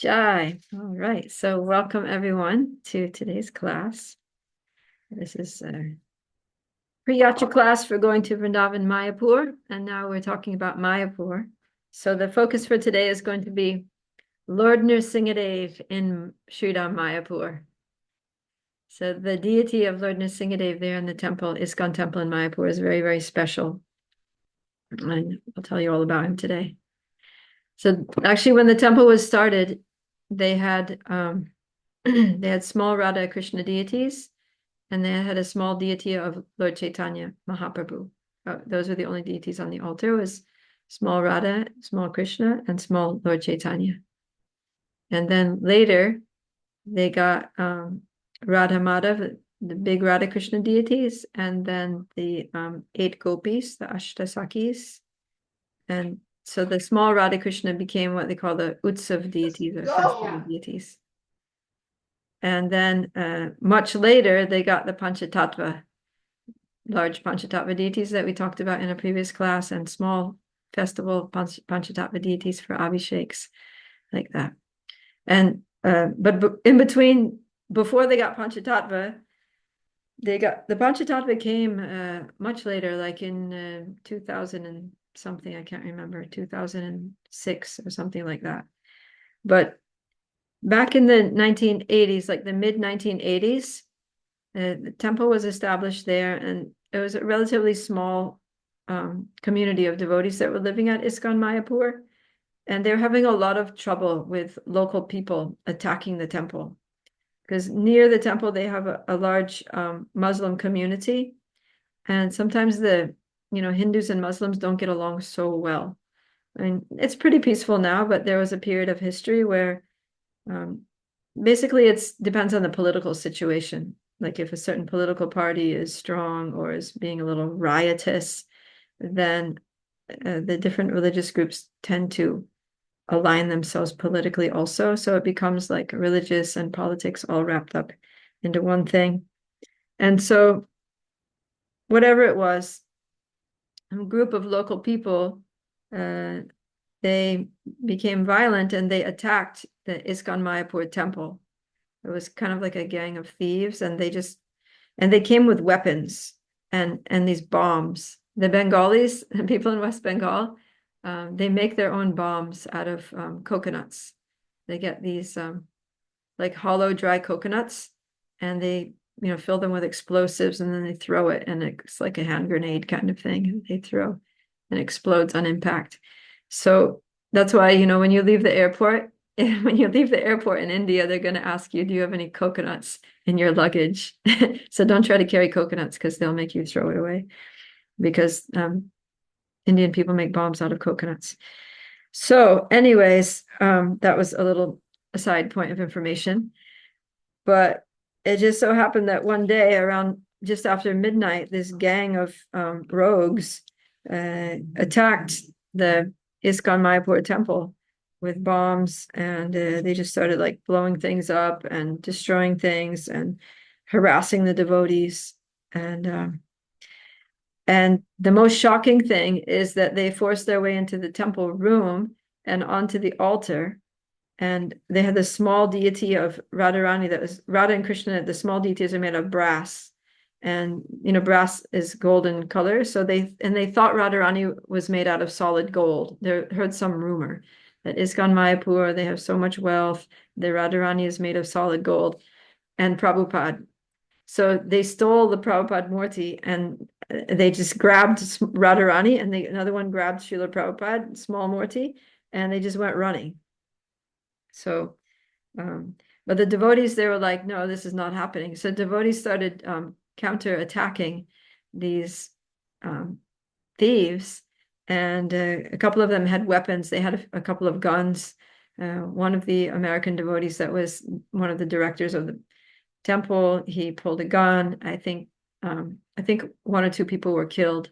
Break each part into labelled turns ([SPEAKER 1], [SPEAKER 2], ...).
[SPEAKER 1] Jai. All right. So welcome everyone to today's class. This is a pre-yatra class for going to Vrindavan Mayapur. And now we're talking about Mayapur. So the focus for today is going to be Lord Nrsimhadeva in Sridham Mayapur. So the deity of Lord Nrsimhadeva there in the temple, ISKCON temple in Mayapur, is very, very special. And I'll tell you all about him today. So actually, when the temple was started, they had they had small Radha Krishna deities, and they had a small deity of Lord Chaitanya Mahaprabhu. Those were the only deities on the altar, was small Radha, small Krishna, and small Lord Chaitanya. And then later they got Radha Madhav, the big Radha Krishna deities, and then the 8 gopis, the Ashtasakis. And so the small Radha Krishna became what they call the Utsav deities or festival deities. And then much later, they got the Panchatattva, large Panchatattva deities that we talked about in a previous class, and small festival Panchatattva deities for Abhisheks, like that. And but in between, before they got Panchatattva, the Panchatattva came much later, like in 2000 and something, I can't remember, 2006 or something like that. But back in the 1980s, like the mid 1980s, the temple was established there, and it was a relatively small community of devotees that were living at ISKCON Mayapur, and they're having a lot of trouble with local people attacking the temple, because near the temple they have a large Muslim community, and sometimes the Hindus and Muslims don't get along so well. I mean, it's pretty peaceful now, but there was a period of history where basically it depends on the political situation. Like if a certain political party is strong or is being a little riotous, then the different religious groups tend to align themselves politically also. So it becomes like religious and politics all wrapped up into one thing. And so whatever it was, a group of local people, they became violent and they attacked the ISKCON Mayapur temple. It was kind of like a gang of thieves, and they came with weapons and these bombs. The Bengalis, people in West Bengal, they make their own bombs out of coconuts. They get these like hollow, dry coconuts, and they fill them with explosives, and then they throw it, and it's like a hand grenade kind of thing. They throw and explodes on impact. So that's why, when you leave the airport, when you leave the airport in India, they're going to ask you, do you have any coconuts in your luggage? So don't try to carry coconuts, because they'll make you throw it away, because Indian people make bombs out of coconuts. So anyways, that was a little aside point of information. But it just so happened that one day around just after midnight, this gang of rogues attacked the ISKCON Mayapur temple with bombs, and they just started like blowing things up and destroying things and harassing the devotees. And the most shocking thing is that they forced their way into the temple room and onto the altar, and they had this small deity of Radharani that was Radha and Krishna. The small deities are made of brass, and brass is golden color. So they thought Radharani was made out of solid gold. They heard some rumor that ISKCON Mayapur, they have so much wealth, the Radharani is made of solid gold, and Prabhupada. So they stole the Prabhupada Murti, and they just grabbed Radharani, and another one grabbed Srila Prabhupada, small Murti, and they just went running. So, but the devotees, they were like, no, this is not happening. So devotees started counter-attacking these thieves, and a couple of them had weapons. They had a couple of guns. One of the American devotees that was one of the directors of the temple, he pulled a gun. I think 1 or 2 people were killed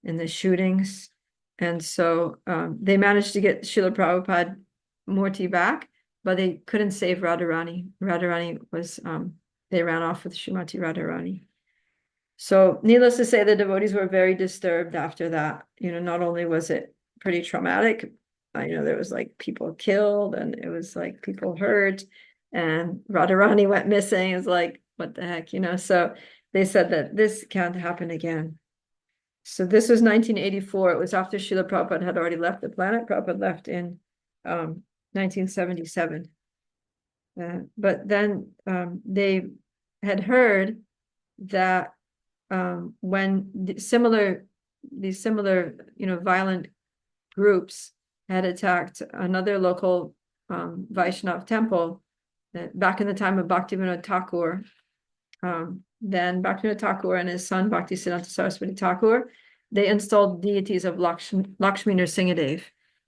[SPEAKER 1] in the shootings. And so they managed to get Srila Prabhupada Murti back, but they couldn't save Radharani. Radharani was, they ran off with Srimati Radharani. So needless to say, the devotees were very disturbed after that. Not only was it pretty traumatic, there was like people killed, and it was like people hurt, and Radharani went missing. It's like, what the heck, So they said that this can't happen again. So this was 1984. It was after Srila Prabhupada had already left the planet. Prabhupada left in 1977. But then they had heard that when these similar, violent groups had attacked another local Vaishnav temple back in the time of Bhaktivinoda Thakur, then Bhaktivinoda Thakur and his son Bhaktisiddhanta Saraswati Thakur, they installed deities of Lakshmi Nrsimhadev.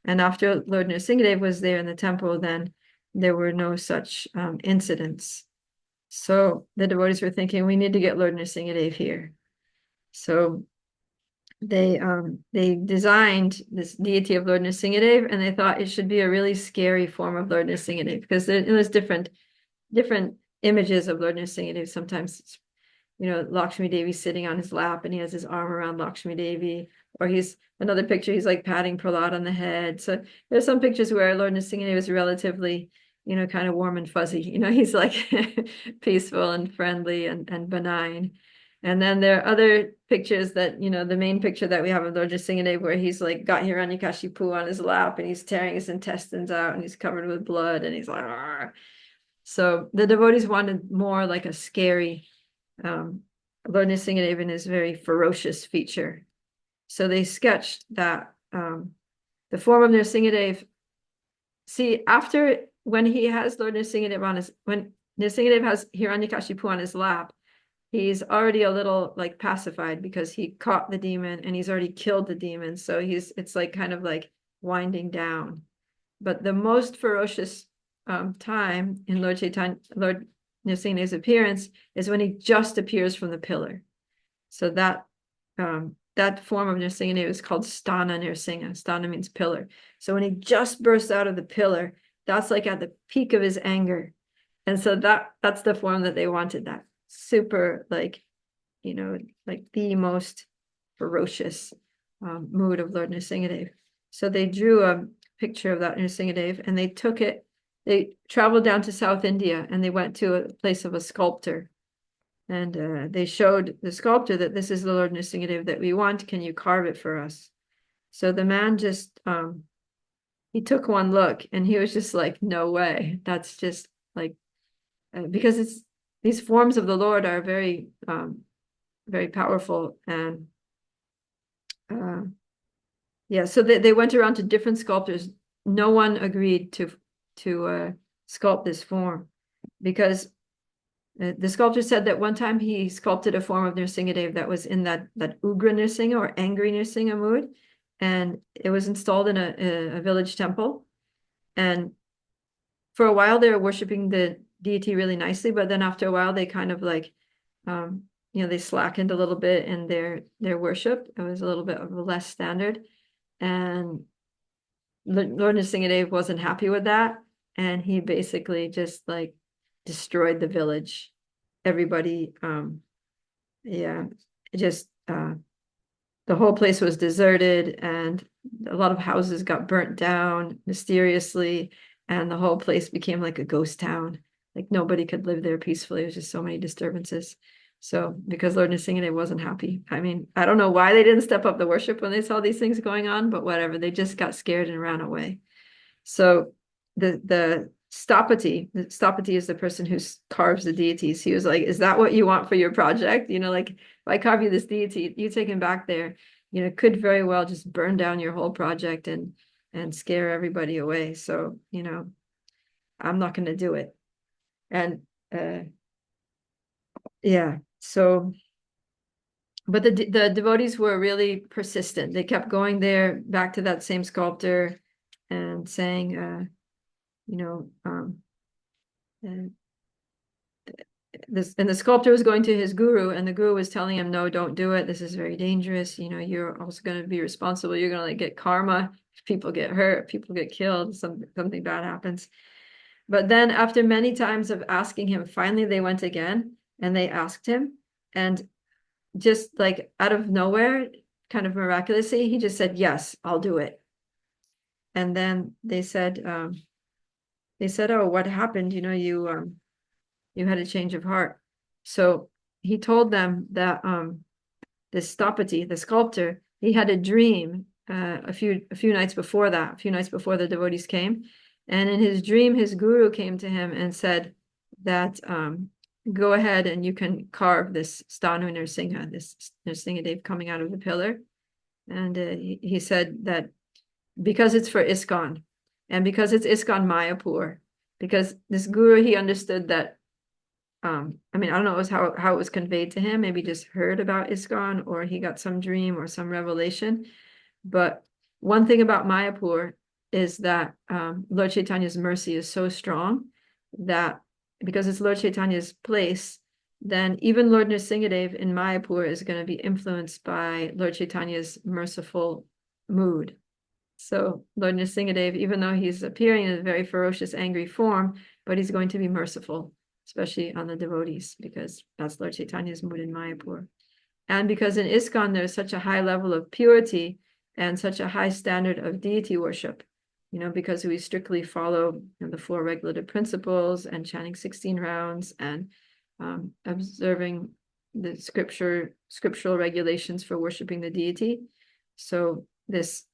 [SPEAKER 1] And after Lord Nrsimhadev was there in the temple, then there were no such incidents. So the devotees were thinking, we need to get Lord Nrsimhadev here. So they designed this deity of Lord Nrsimhadev, and they thought it should be a really scary form of Lord Nrsimhadev, because there was different images of Lord Nrsimhadev. Sometimes it's, Lakshmi Devi sitting on his lap and he has his arm around Lakshmi Devi, or he's another picture, he's like patting Prahlad on the head. So there's some pictures where Lord Nrsimhadev is relatively, kind of warm and fuzzy, he's like peaceful and friendly and benign. And then there are other pictures that, the main picture that we have of Lord Nrsimhadev, where he's like got Hiranyakashipu on his lap and he's tearing his intestines out and he's covered with blood and he's like, argh. So the devotees wanted more like a scary Lord Nrsimhadev in his very ferocious feature. So they sketched that the form of Nrsimhadev. See, after when he has Lord Nrsimhadev when Nrsimhadev has Hiranyakashipu on his lap, he's already a little like pacified because he caught the demon and he's already killed the demon. So it's like kind of like winding down. But the most ferocious time in Lord Nrsimhadeva's appearance is when he just appears from the pillar. So that form of Nrsimhadev is called Sthana Nrsimha. Sthana means pillar. So when he just bursts out of the pillar, that's like at the peak of his anger. And so that's the form that they wanted, that super like the most ferocious mood of Lord Nrsimhadev. So they drew a picture of that Nrsimhadev and they traveled down to South India and they went to a place of a sculptor, and they showed the sculptor that this is the Lord Nrsimhadev that we want. Can you carve it for us? So the man just he took one look and he was just like, no way. That's just like because these forms of the Lord are very very powerful. And so they went around to different sculptors. No one agreed to sculpt this form, because the sculptor said that one time he sculpted a form of Nrsimhadev that was in that Ugra Nrsimha, or angry Nrsimha mood, and it was installed in a village temple. And for a while they were worshiping the deity really nicely, but then after a while they kind of like they slackened a little bit in their worship. It was a little bit of a less standard, and Lord Nrsimhadev wasn't happy with that, and he basically just like destroyed the village. Everybody the whole place was deserted, and a lot of houses got burnt down mysteriously, and the whole place became like a ghost town. Like nobody could live there peacefully. There was just so many disturbances. So because Lord Nrsimhadev wasn't happy. I mean, I don't know why they didn't step up the worship when they saw these things going on, but whatever, they just got scared and ran away. So the Stapati is the person who carves the deities. He was like, is that what you want for your project? Like, if I carve you this deity, you take him back there, could very well just burn down your whole project and scare everybody away. So, I'm not going to do it. And so, but the devotees were really persistent. They kept going there, back to that same sculptor, and saying, and the sculptor was going to his guru, and the guru was telling him, no, don't do it. This is very dangerous. You're also going to be responsible. You're going to like get karma. If people get hurt, people get killed, something bad happens. But then after many times of asking him, finally they went again and they asked him, and just like out of nowhere, kind of miraculously, he just said, yes, I'll do it. And then they said, oh, what happened? You had a change of heart. So he told them that this Stapati, the sculptor, he had a dream a few nights before that, a few nights before the devotees came. And in his dream, his guru came to him and said that go ahead and you can carve this Stanu Nrsimha, this Nrsimhadeva coming out of the pillar. And he said that because it's for ISKCON and because it's ISKCON Mayapur, because this guru, he understood that I mean, I don't know how it was conveyed to him. Maybe just heard about ISKCON, or he got some dream or some revelation. But one thing about Mayapur is that Lord Chaitanya's mercy is so strong that because it's Lord Chaitanya's place, then even Lord Nrsimhadev in Mayapur is going to be influenced by Lord Chaitanya's merciful mood. So Lord Nrsimhadev, even though he's appearing in a very ferocious, angry form, but he's going to be merciful, especially on the devotees, because that's Lord Chaitanya's mood in Mayapur. And because in ISKCON, there's such a high level of purity and such a high standard of deity worship, because we strictly follow the 4 regulative principles and chanting 16 rounds and observing the scriptural regulations for worshiping the deity. So this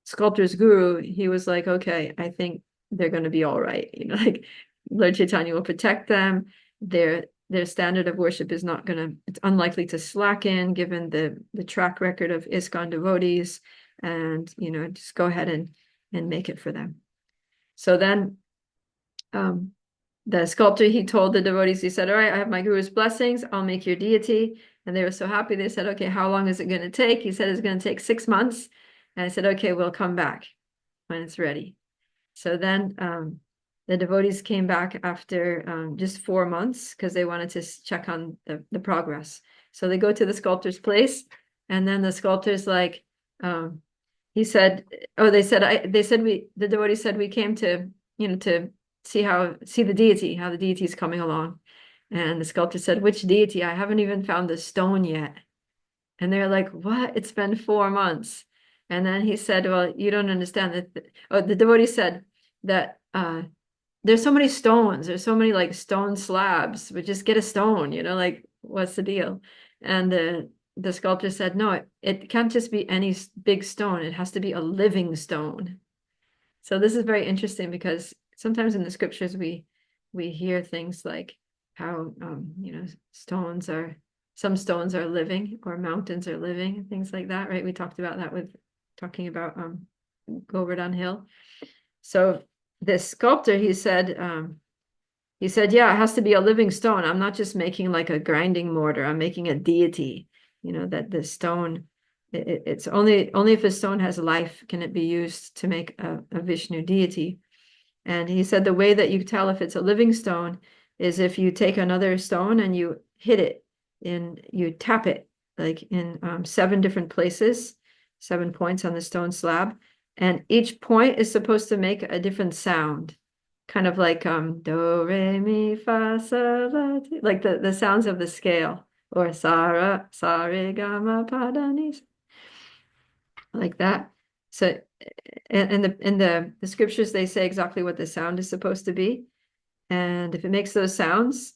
[SPEAKER 1] sculptor's guru, he was like, okay, I think they're going to be all right. Like Lord Chaitanya will protect them. Their standard of worship is not going to, it's unlikely to slacken given the track record of ISKCON devotees, and, just go ahead and make it for them. So then the sculptor, he told the devotees, he said, all right, I have my guru's blessings. I'll make your deity. And they were so happy. They said, okay, how long is it going to take? He said, it's going to take 6 months. And I said, okay, we'll come back when it's ready. So then the devotees came back after just 4 months because they wanted to check on the progress. So they go to the sculptor's place, and then the sculptor's like, he said, oh, the devotees said, we came to, to see the deity, how the deity is coming along. And the sculptor said, which deity? I haven't even found the stone yet. And they're like, what? It's been 4 months. And then he said, well, you don't understand that. The devotee said that there's so many stones. There's so many like stone slabs, but just get a stone, like what's the deal? And the sculptor said, no, it can't just be any big stone. It has to be a living stone. So this is very interesting because sometimes in the scriptures we hear things like how some stones are living, or mountains are living, things like that, right? We talked about that with talking about Govardhan Hill. So this sculptor, he said, yeah, it has to be a living stone. I'm not just making like a grinding mortar. I'm making a deity. That the stone, it's only if a stone has life can it be used to make a Vishnu deity. And he said the way that you tell if it's a living stone is if you take another stone and you hit it you tap it like in 7 different places, 7 points on the stone slab, and each point is supposed to make a different sound, kind of like do re mi fa sol la ti, like the sounds of the scale, or sa re ga ma pa da ni, like that. So and the scriptures, they say exactly what the sound is supposed to be, and if it makes those sounds,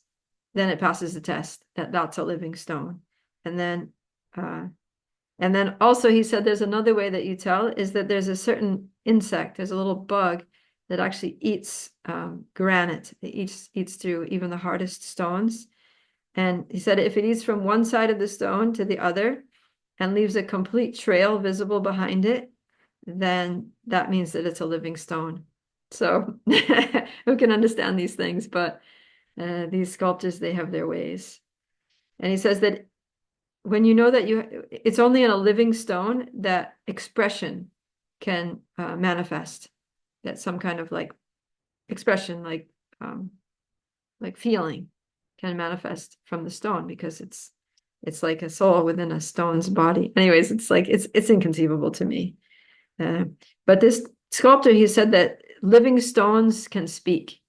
[SPEAKER 1] then it passes the test that's a living stone. And then also he said there's another way that you tell is that there's a certain insect, there's a little bug that actually eats granite. It eats through even the hardest stones. And he said if it eats from one side of the stone to the other and leaves a complete trail visible behind it, then that means that it's a living stone. So who can understand these things? But these sculptors, they have their ways. And he says that when you know that it's only in a living stone that expression can manifest, that some kind of like expression, like feeling can manifest from the stone, because it's like a soul within a stone's body. Anyways, it's like it's inconceivable to me. But this sculptor, he said that living stones can speak.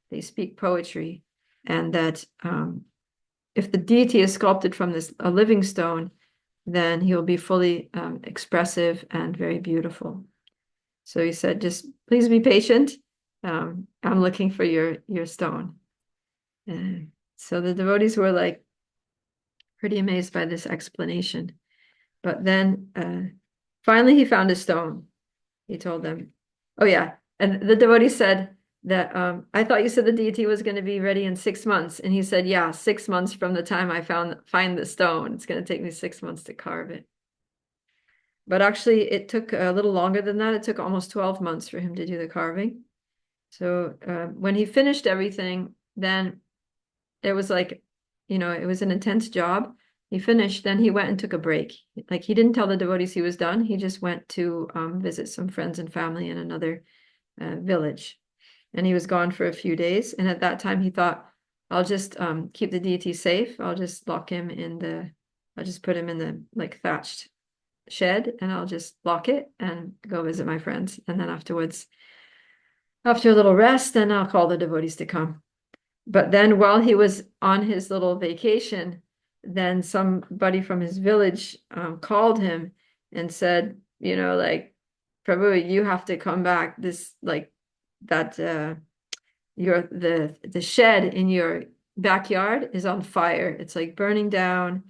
[SPEAKER 1] They speak poetry, and that if the deity is sculpted from a living stone, then he will be fully expressive and very beautiful. So he said, just please be patient. I'm looking for your stone. And so the devotees were like pretty amazed by this explanation. But then finally he found a stone. He told them, oh yeah. And the devotee said that I thought you said the deity was going to be ready in 6 months. And he said, yeah, 6 months from the time I find the stone. It's going to take me 6 months to carve it. But actually it took a little longer than that. It took almost 12 months for him to do the carving. So when he finished everything, then it was like, it was an intense job. He finished, then he went and took a break. Like he didn't tell the devotees he was done. He just went to visit some friends and family in another village. And he was gone for a few days. And at that time he thought, I'll just keep the deity safe. I'll just I'll just put him in the like thatched shed and I'll just lock it and go visit my friends. And then afterwards, after a little rest, then I'll call the devotees to come. But then while he was on his little vacation, then somebody from his village called him and said, like, Prabhu, you have to come back. This like that the shed in your backyard is on fire. It's like burning down,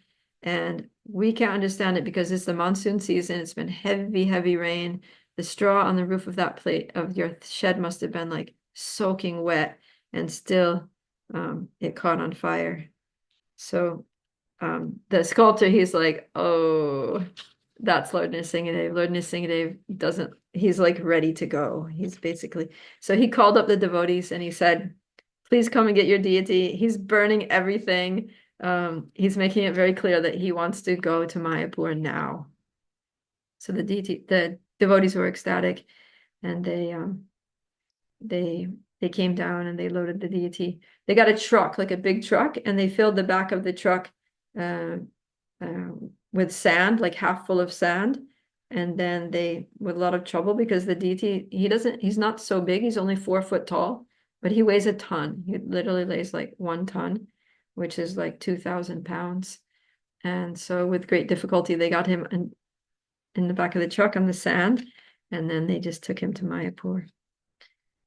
[SPEAKER 1] and we can't understand it because it's the monsoon season. It's been heavy, heavy rain. The straw on the roof of that plate of your shed must have been like soaking wet, and still it caught on fire. So the sculptor, he's like, oh, that's Lord Nrsimhadev. Lord Nrsimhadev doesn't, he's like ready to go. He's basically, so he called up the devotees and he said, please come and get your deity. He's burning everything. He's making it very clear that he wants to go to Mayapur now. So the devotees were ecstatic, and they came down and they loaded the deity. They got a truck, like a big truck, and they filled the back of the truck uh, with sand, like half full of sand. And then with a lot of trouble, because the deity, he's not so big. He's only 4 foot tall, but he weighs a ton. He literally weighs like 1 ton, which is like 2,000 pounds. And so with great difficulty, they got him in the back of the truck on the sand, and then they just took him to Mayapur.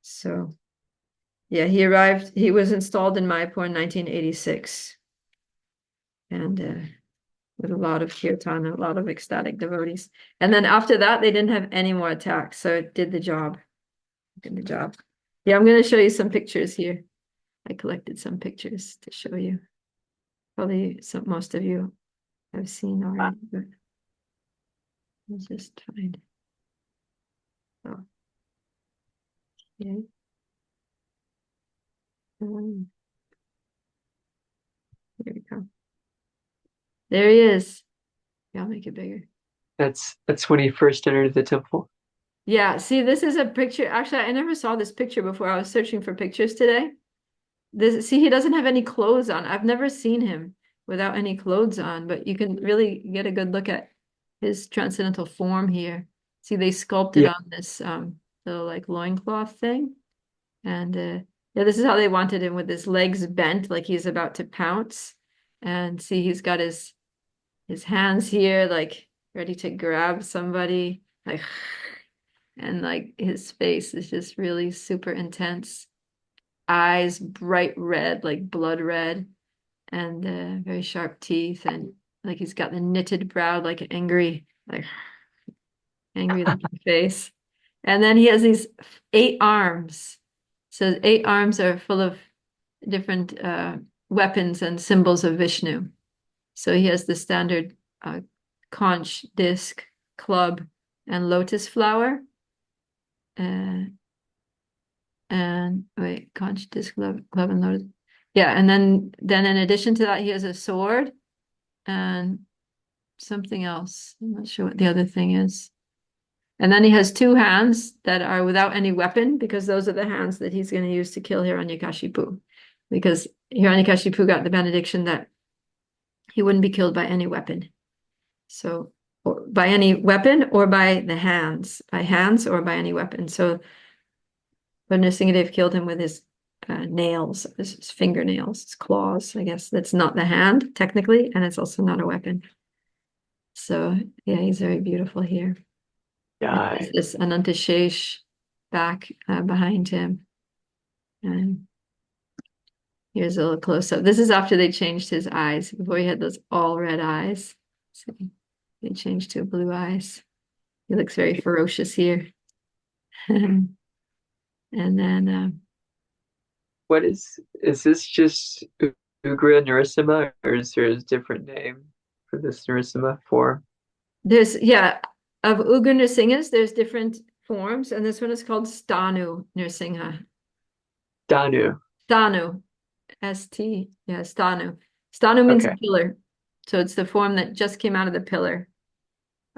[SPEAKER 1] So yeah, he was installed in Mayapur in 1986. And with a lot of kirtan, a lot of ecstatic devotees. And then after that, they didn't have any more attacks. So it did the job. Did the job. Yeah, I'm going to show you some pictures here. I collected some pictures to show you. Probably most of you have seen already, but I'll just find. Oh, okay. Here we go. There he is. Yeah, I'll make it bigger.
[SPEAKER 2] That's when he first entered the temple.
[SPEAKER 1] Yeah, see, this is a picture. Actually, I never saw this picture before. I was searching for pictures today. See, he doesn't have any clothes on. I've never seen him without any clothes on, but you can really get a good look at his transcendental form here. See, they sculpted
[SPEAKER 2] Yeah,
[SPEAKER 1] on this little like loincloth thing. And yeah, this is how they wanted him, with his legs bent like he's about to pounce. And see, he's got his hands here, like ready to grab somebody, like, and like his face is just really super intense. Eyes bright red, like blood red, and very sharp teeth, and like he's got the knitted brow, like like angry looking face. And then he has these 8 arms. So 8 arms are full of different weapons and symbols of Vishnu. So he has the standard conch, disc, club, and lotus flower. Uh, and wait, conch, disc, club, and lotus. Yeah, and then in addition to that, he has a sword and something else. I'm not sure what the other thing is. And then he has 2 hands that are without any weapon, because those are the hands that he's going to use to kill Hiranyakashipu. Because Hiranyakashipu got the benediction that he wouldn't be killed by any weapon. So, or by any weapon or by the hands, by hands or by any weapon. So, but Nrsimhadev killed him with his nails, his fingernails, his claws. I guess that's not the hand technically, and it's also not a weapon. So, yeah, he's very beautiful here. And there's
[SPEAKER 2] Jai.
[SPEAKER 1] this Anantashesh back behind him. And here's a little close up. This is after they changed his eyes. Before he had those all red eyes. So they changed to blue eyes. He looks very ferocious here. And then
[SPEAKER 2] What is this just Ugra Nrsimha, or is there a different name for this Nrsimha form?
[SPEAKER 1] there's, yeah, of Ugra Nrsinghas, there's different forms, and this one is called Stanu Nrsingha.
[SPEAKER 2] Danu.
[SPEAKER 1] Stanu, S-T, yeah, Stanu. Stanu means
[SPEAKER 2] Okay.
[SPEAKER 1] pillar. So it's the form that just came out of the pillar.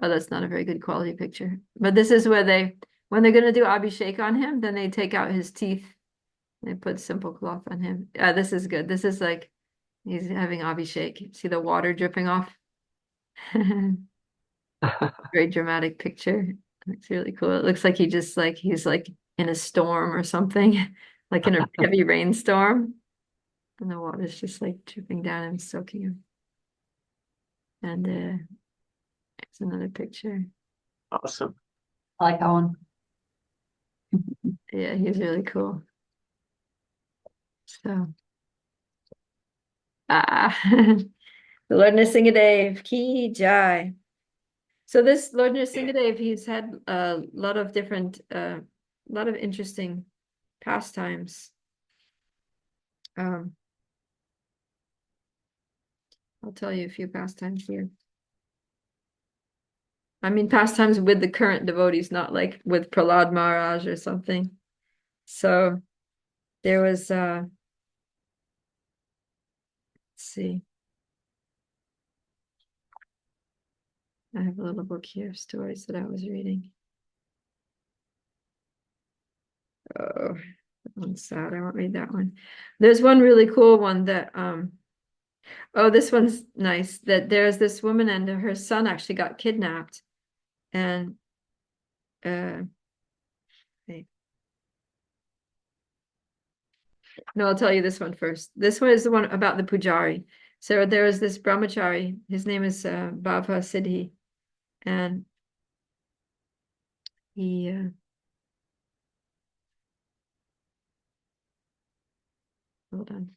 [SPEAKER 1] Oh, that's not a very good quality picture. But this is where when they're going to do Abhishek on him, then they take out his teeth. They put simple cloth on him. This is good. This is like he's having Abhishek. See the water dripping off? Very dramatic picture. Looks really cool. It looks like he's like in a storm or something, like in a heavy rainstorm, and the water's just like dripping down and soaking him. And it's another picture.
[SPEAKER 2] Awesome.
[SPEAKER 3] I like that one.
[SPEAKER 1] Yeah, he's really cool. So, the Lord Nrsimhadev, Ki Jai. So this Lord Nrsimhadev, he's had a lot of different, lot of interesting pastimes. Um, I'll tell you a few pastimes here. I mean, pastimes with the current devotees, not like with Prahlad Maharaj or something. So there was, let's see, I have a little book here of stories that I was reading. Oh, that one's sad. I won't read that one. There's one really cool one that, oh, this one's nice. That there's this woman and her son actually got kidnapped. And, wait. No, I'll tell you this one first. This one is the one about the pujari. So there was this brahmachari. His name is Bhava Siddhi, and he hold on.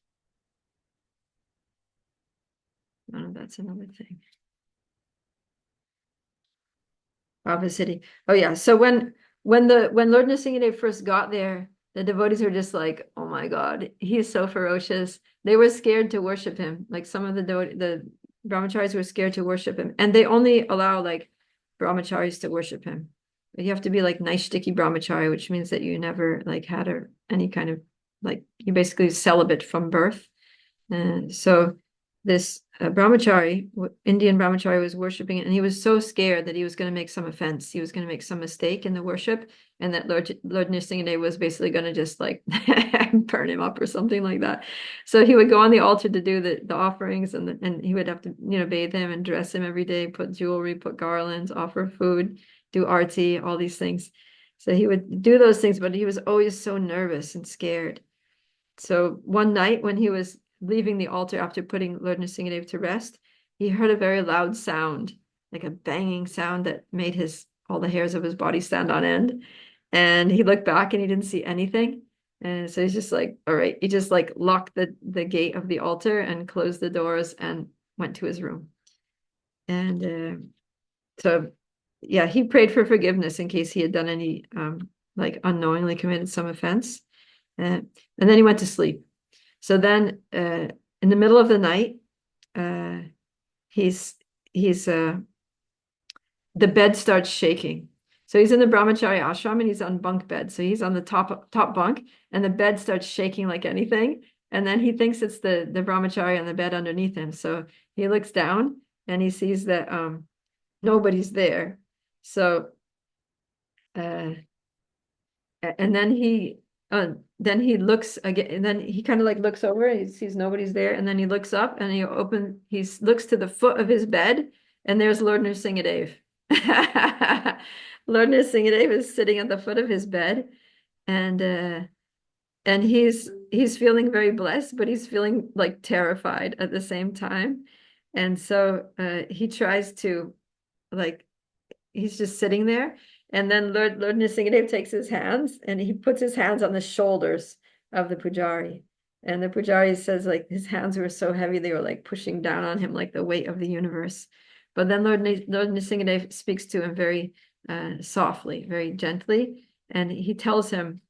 [SPEAKER 1] Oh, that's another thing. Bhava Siddhi. Oh yeah. So when Lord Nrsimhadev first got there, the devotees were just like, "Oh my God, he's so ferocious." They were scared to worship him. Like some of the brahmacharis were scared to worship him, and they only allow like brahmacharis to worship him. But you have to be like Naishtiki brahmachari, which means that you never like had any kind of like you basically celibate from birth. So this brahmachari, Indian brahmachari, was worshiping it, and he was so scared that he was going to make some offense. He was going to make some mistake in the worship, and that Lord Nrsimhadev was basically going to just like burn him up or something like that. So he would go on the altar to do the offerings, and he would have to bathe him and dress him every day, put jewelry, put garlands, offer food, do arti, all these things. So he would do those things, but he was always so nervous and scared. So one night when he was leaving the altar after putting Lord Nrsimhadev to rest, he heard a very loud sound, like a banging sound that made all the hairs of his body stand on end. And he looked back and he didn't see anything. And so he's just like, all right. He just like locked the gate of the altar and closed the doors and went to his room. And so yeah, he prayed for forgiveness in case he had done any like unknowingly committed some offense. And then he went to sleep. So then in the middle of the night, uh, he's the bed starts shaking. So he's in the brahmachari ashram and he's on bunk bed. So he's on the top bunk and the bed starts shaking like anything. And then he thinks it's the brahmachari on the bed underneath him. So he looks down and he sees that nobody's there. So uh, and then he looks again, and then he kind of like looks over, he sees nobody's there, and then he looks up and he looks to the foot of his bed, and there's Lord Nrsimhadev. Lord Nrsimhadev is sitting at the foot of his bed, and he's feeling very blessed, but he's feeling like terrified at the same time. And so he tries to like he's just sitting there And then Lord Nrsimhadev takes his hands and he puts his hands on the shoulders of the pujari. And the pujari says like his hands were so heavy they were like pushing down on him like the weight of the universe. But then Lord Nrsimhadev speaks to him very softly, very gently, and he tells him,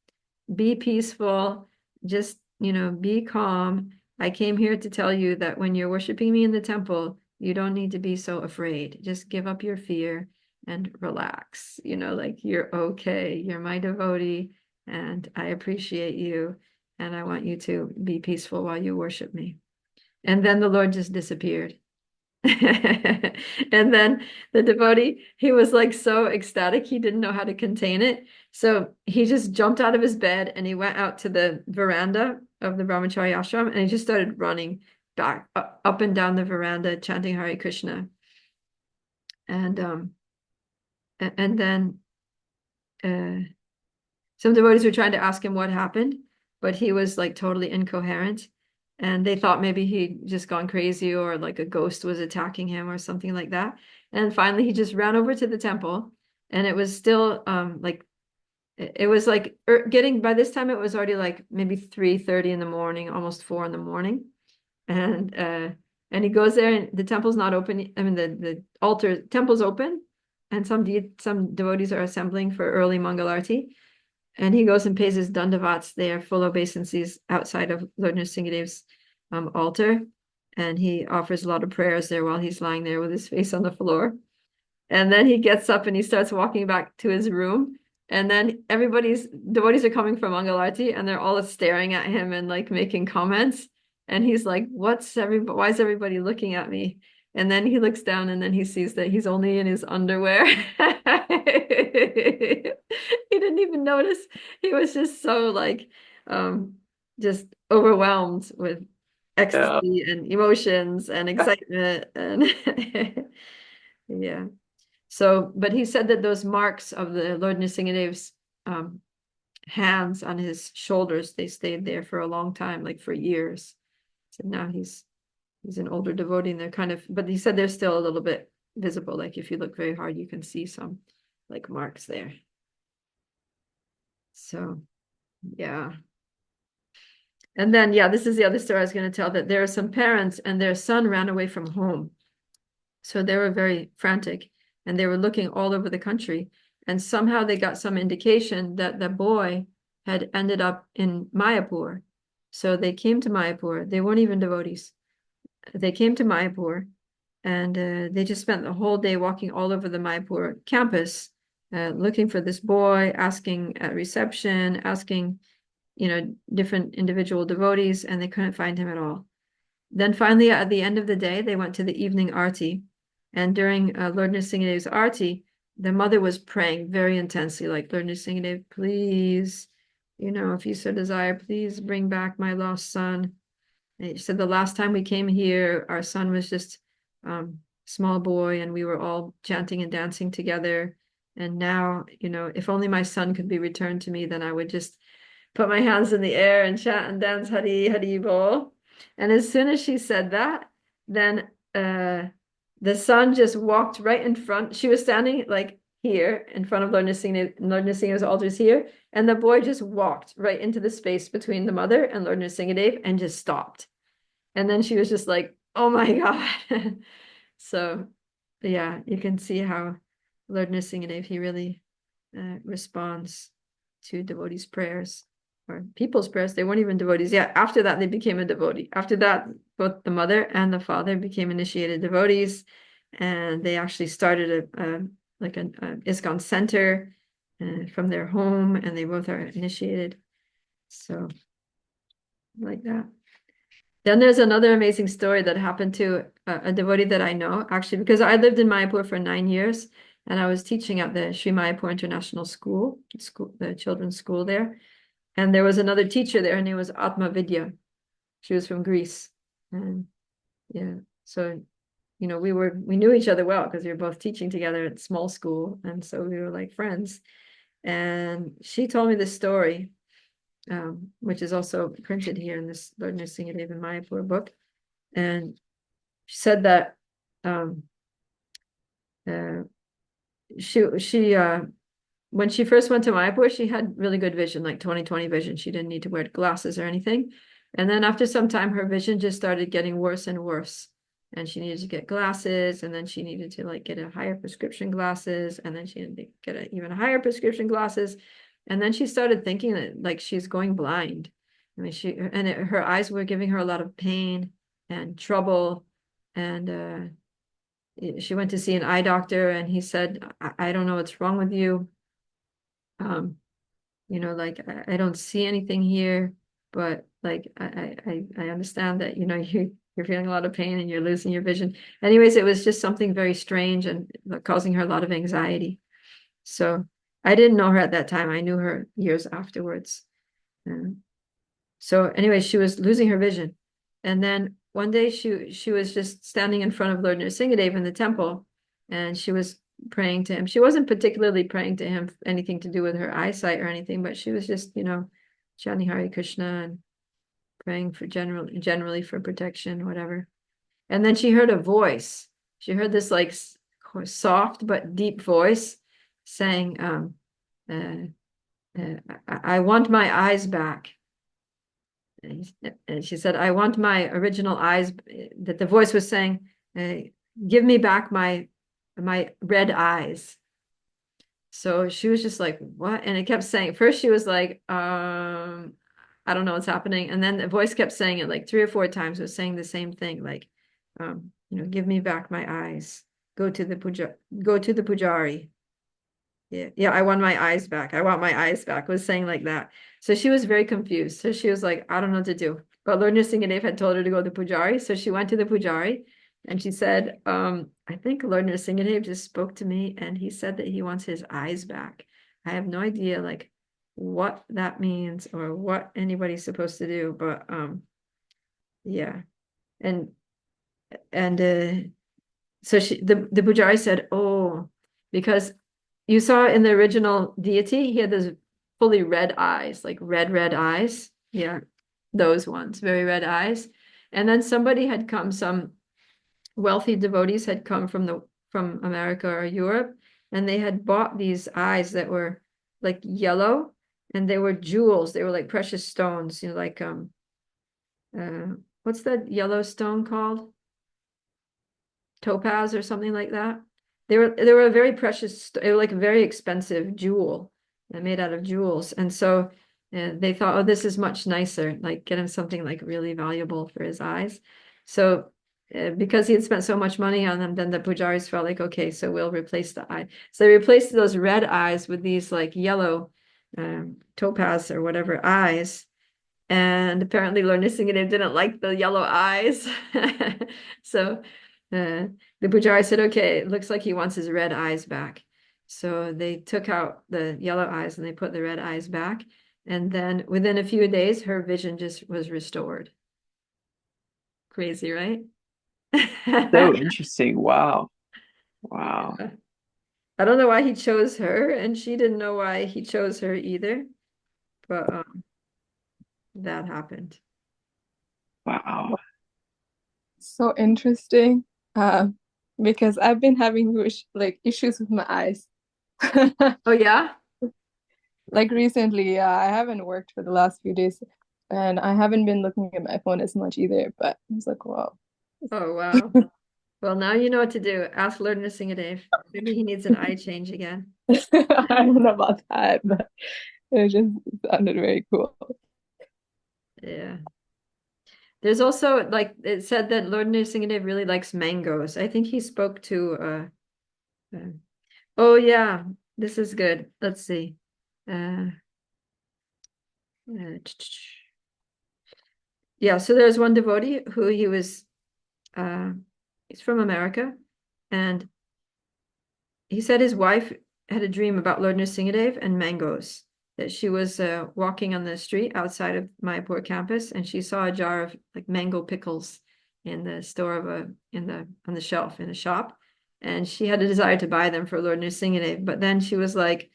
[SPEAKER 1] be peaceful, just, be calm. I came here to tell you that when you're worshiping me in the temple, you don't need to be so afraid. Just give up your fear and relax. Like you're okay. You're my devotee, and I appreciate you, and I want you to be peaceful while you worship me. And then the Lord just disappeared. And then the devotee, he was like so ecstatic, he didn't know how to contain it. So he just jumped out of his bed and he went out to the veranda of the Brahmachari ashram and he just started running back up and down the veranda, chanting Hare Krishna. And then some devotees were trying to ask him what happened, but he was like totally incoherent. And they thought maybe he'd just gone crazy or like a ghost was attacking him or something like that. And finally, he just ran over to the temple. And it was still like, it was like getting, by this time, it was already like maybe 3:30 in the morning, almost 4 in the morning. And he goes there and the temple's not open. I mean, the temple's open. And some devotees are assembling for early Mangalarti. And he goes and pays his dandavats there, full obeisances outside of Lord Nrsimhadev's altar. And he offers a lot of prayers there while he's lying there with his face on the floor. And then he gets up and he starts walking back to his room. And then everybody's devotees are coming from Mangalarti and they're all staring at him and like making comments. And he's like, why is everybody looking at me? And then he looks down and then he sees that he's only in his underwear. He didn't even notice. He was just so like just overwhelmed with
[SPEAKER 2] Yeah.
[SPEAKER 1] ecstasy and emotions and excitement and yeah. So, but he said that those marks of the Lord Nrsimhadev's hands on his shoulders, they stayed there for a long time, like for years. So now he's an older devotee and they're kind of, but he said they're still a little bit visible. Like if you look very hard, you can see some like marks there. So yeah. And then, yeah, this is the other story I was going to tell, that there are some parents and their son ran away from home. So they were very frantic and they were looking all over the country. And somehow they got some indication that the boy had ended up in Mayapur. So they came to Mayapur. They weren't even devotees. They came to Mayapur and they just spent the whole day walking all over the Mayapur campus, looking for this boy, asking at reception, asking, different individual devotees, and they couldn't find him at all. Then finally, at the end of the day, they went to the evening arti. And during Lord Nrsimhadev's arti, the mother was praying very intensely, like, Lord Nrsimhadev, please, if you so desire, please bring back my lost son. And she said the last time we came here, our son was just small boy, and we were all chanting and dancing together. And now, if only my son could be returned to me, then I would just put my hands in the air and chant and dance Hari Hari Bol. And as soon as she said that, then the son just walked right in front. She was standing like here in front of Lord Nrsimhadev's altars here, and the boy just walked right into the space between the mother and Lord Nrsimhadev and just stopped. And then she was just like, oh my God. So yeah, you can see how Lord Nrsimhadev, he really responds to devotees' prayers or people's prayers. They weren't even devotees. Yeah, after that, they became a devotee. After that, both the mother and the father became initiated devotees, and they actually started a ISKCON center from their home, and they both are initiated. So, like that. Then there's another amazing story that happened to a devotee that I know, actually, because I lived in Mayapur for 9 years, and I was teaching at the Sri Mayapur International School, the children's school there. And there was another teacher there. Her name was Atma Vidya. She was from Greece. And yeah, so, we knew each other well because we were both teaching together at small school. And so we were like friends. And she told me this story, which is also printed here in this Lord Nrsimhadeva in Mayapur book. And she said that she when she first went to Mayapur, she had really good vision, like 20/20 vision. She didn't need to wear glasses or anything. And then after some time, her vision just started getting worse and worse. And she needed to get glasses, and then she needed to like get a higher prescription glasses, and then she needed to get a even higher prescription glasses. And then she started thinking that like she's going blind. I mean, her eyes were giving her a lot of pain and trouble. And she went to see an eye doctor, and he said, I don't know what's wrong with you. Um, like I don't see anything here, but like I understand that, you're feeling a lot of pain and you're losing your vision. Anyways, it was just something very strange and causing her a lot of anxiety. So I didn't know her at that time. I knew her years afterwards. Um, so anyway, she was losing her vision. And then one day she was just standing in front of Lord Nrsimhadeva in the temple, and she was praying to him. She wasn't particularly praying to him anything to do with her eyesight or anything, but she was just, chanting Hare Krishna and praying for generally for protection, whatever. And then she heard a voice. She heard this like soft but deep voice saying, uh, I want my eyes back. And she said, I want my original eyes, that the voice was saying, give me back my red eyes. So she was just like, what? And it kept saying, first she was like, I don't know what's happening. And then the voice kept saying it like 3 or 4 times, it was saying the same thing, like, give me back my eyes. Go to the pujari. Yeah, I want my eyes back. I want my eyes back. Was saying like that. So she was very confused. So she was like, I don't know what to do. But Lord Nrsimhadev had told her to go to the Pujari. So she went to the Pujari and she said, I think Lord Nrsimhadev just spoke to me and he said that he wants his eyes back. I have no idea like what that means or what anybody's supposed to do. But yeah. And and so the Pujari said, oh, because you saw in the original deity, he had those fully red eyes, like red eyes. Yeah, those ones, very red eyes. And then somebody had come, some wealthy devotees had come from America or Europe, and they had bought these eyes that were like yellow, and they were jewels. They were like precious stones, like what's that yellow stone called? Topaz or something like that. They were a very precious, they were like a very expensive jewel, made out of jewels. And so they thought, oh, this is much nicer, like get him something like really valuable for his eyes. So because he had spent so much money on them, then the pujaris felt like, okay, so we'll replace the eye. So they replaced those red eyes with these like yellow topaz or whatever eyes. And apparently Lord Nrsimhadev didn't like the yellow eyes. So the Pujari said, okay, it looks like he wants his red eyes back. So they took out the yellow eyes and they put the red eyes back. And then within a few days, her vision just was restored. Crazy, right?
[SPEAKER 2] So interesting. Wow. Wow.
[SPEAKER 1] I don't know why he chose her, and she didn't know why he chose her either. But that happened.
[SPEAKER 2] Wow.
[SPEAKER 3] So interesting. Uh, because I've been having like issues with my eyes.
[SPEAKER 1] Oh, yeah?
[SPEAKER 3] Like recently, I haven't worked for the last few days, and I haven't been looking at my phone as much either. But I was like, wow.
[SPEAKER 1] Oh, wow. Well, now you know what to do. Ask Lord Nrsimhadev. Maybe he needs an eye change again.
[SPEAKER 3] I don't know about that, but it just sounded very cool.
[SPEAKER 1] Yeah. There's also like it said that Lord Nrsimhadev really likes mangoes. I think he spoke to oh yeah, this is good. Let's see. Uh, uh, yeah, so there's one devotee who uh he's from America, and he said his wife had a dream about Lord Nrsimhadev and mangoes. That she was walking on the street outside of Mayapur campus, and she saw a jar of like mango pickles in the store of on the shelf in a shop, and she had a desire to buy them for Lord Nrsimhadev. But then she was like,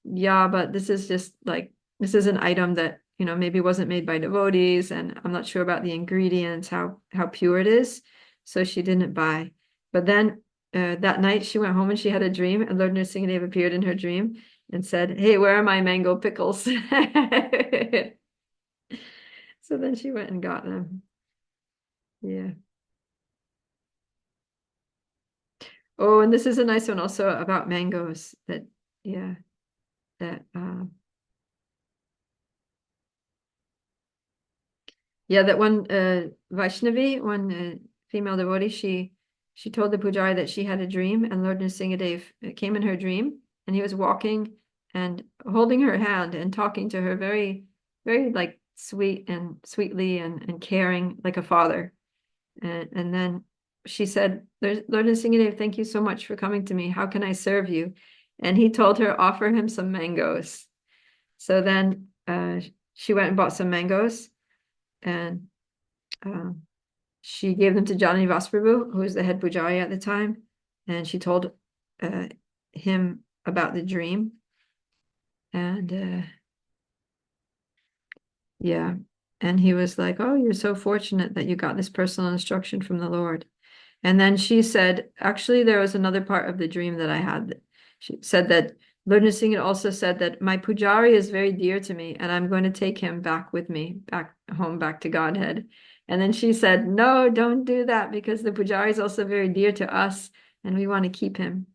[SPEAKER 1] "Yeah, but this is just like this is an item that maybe wasn't made by devotees, and I'm not sure about the ingredients, how pure it is." So she didn't buy. But then that night she went home and she had a dream, and Lord Nrsimhadev appeared in her dream, and said, "Hey, where are my mango pickles?" So then she went and got them. Yeah. Oh, and this is a nice one also about mangoes that, yeah, that, yeah, that one Vaishnavi, one female devotee, she told the pujari that she had a dream, and Lord Nrsimhadev came in her dream, and he was walking and holding her hand and talking to her very, very like sweet and sweetly and caring like a father. And then she said, Lord Nrsimhadev, thank you so much for coming to me. How can I serve you? And he told her, offer him some mangoes. So then she went and bought some mangoes, and uh, she gave them to Johnny Vasprabhu, who was the head pujari at the time, and she told uh, him about the dream. And yeah, and he was like, "Oh, you're so fortunate that you got this personal instruction from the Lord." And then she said, actually, there was another part of the dream that I had. She said that Lord Nrsimha also said that my pujari is very dear to me, and I'm going to take him back with me, back home, back to Godhead. And then she said, no, don't do that, because the pujari is also very dear to us, and we want to keep him.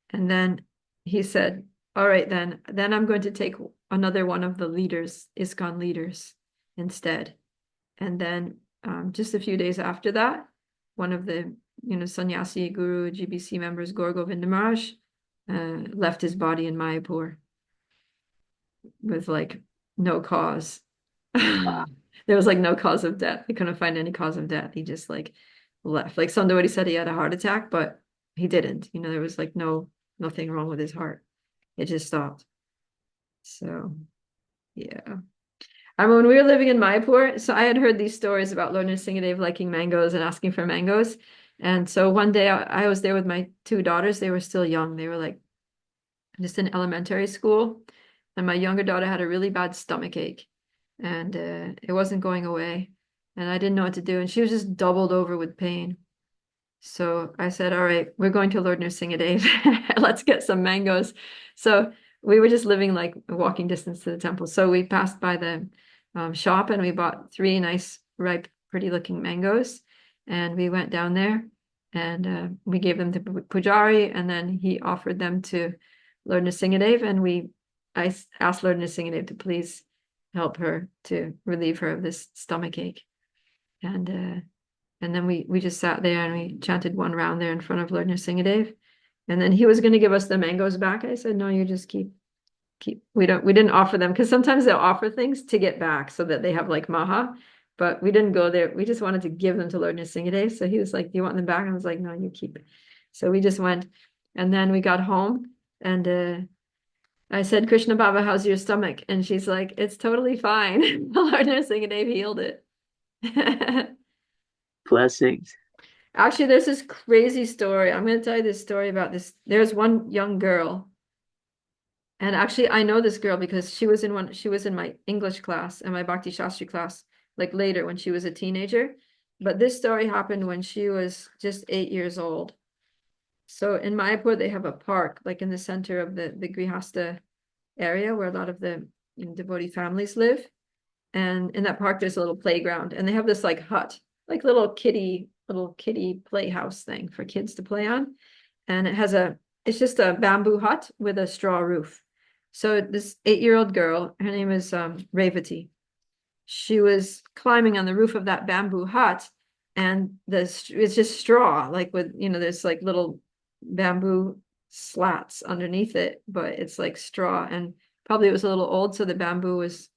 [SPEAKER 1] And then he said, all right, then I'm going to take another one of the leaders, ISKCON leaders, instead. And then just a few days after that, one of the sannyasi guru GBC members, Gaur Govinda Maharaj, left his body in Mayapur with like no cause. There was like no cause of death. They couldn't find any cause of death. He just like left. Like somebody said he had a heart attack, but he didn't. There was like nothing wrong with his heart. It just stopped. So yeah. I mean, when we were living in Mayapur, so I had heard these stories about Lord Nrsimhadev liking mangoes and asking for mangoes. And so one day I was there with my two daughters. They were still young. They were like just in elementary school. And my younger daughter had a really bad stomach ache, and it wasn't going away. And I didn't know what to do. And she was just doubled over with pain. So I said, all right, we're going to Lord Nrsimhadev. Let's get some mangoes. So we were just living like walking distance to the temple. So we passed by the shop, and we bought three nice, ripe, pretty looking mangoes. And we went down there, and we gave them to Pujari, and then he offered them to Lord Nrsimhadev. And I asked Lord Nrsimhadev to please help her to relieve her of this stomach ache. And then we just sat there and we chanted one round there in front of Lord Nrsimhadev. And then he was going to give us the mangoes back. I said, no, you just keep. We didn't offer them, because sometimes they'll offer things to get back so that they have like maha, but we didn't go there. We just wanted to give them to Lord Nrsimhadev. So he was like, do you want them back? And I was like, no, you keep it. So we just went, and then we got home, and I said, Krishna Baba, how's your stomach? And she's like, it's totally fine. Lord Nrsimhadev healed it.
[SPEAKER 2] Blessings.
[SPEAKER 1] Actually, there's this crazy story. I'm going to tell you this story about this. There's one young girl, and actually I know this girl because she was in my English class and my Bhakti Shastri class, like later when she was a teenager. But this story happened when she was just 8 years old. So in Mayapur, they have a park, like in the center of the Grihasta area where a lot of the devotee families live. And in that park, there's a little playground, and they have this like hut, like little kitty playhouse thing for kids to play on. And it's just a bamboo hut with a straw roof. So this 8-year-old girl, her name is Revati. She was climbing on the roof of that bamboo hut, and it's just straw, like with, there's like little bamboo slats underneath it, but it's like straw. And probably it was a little old, so the bamboo was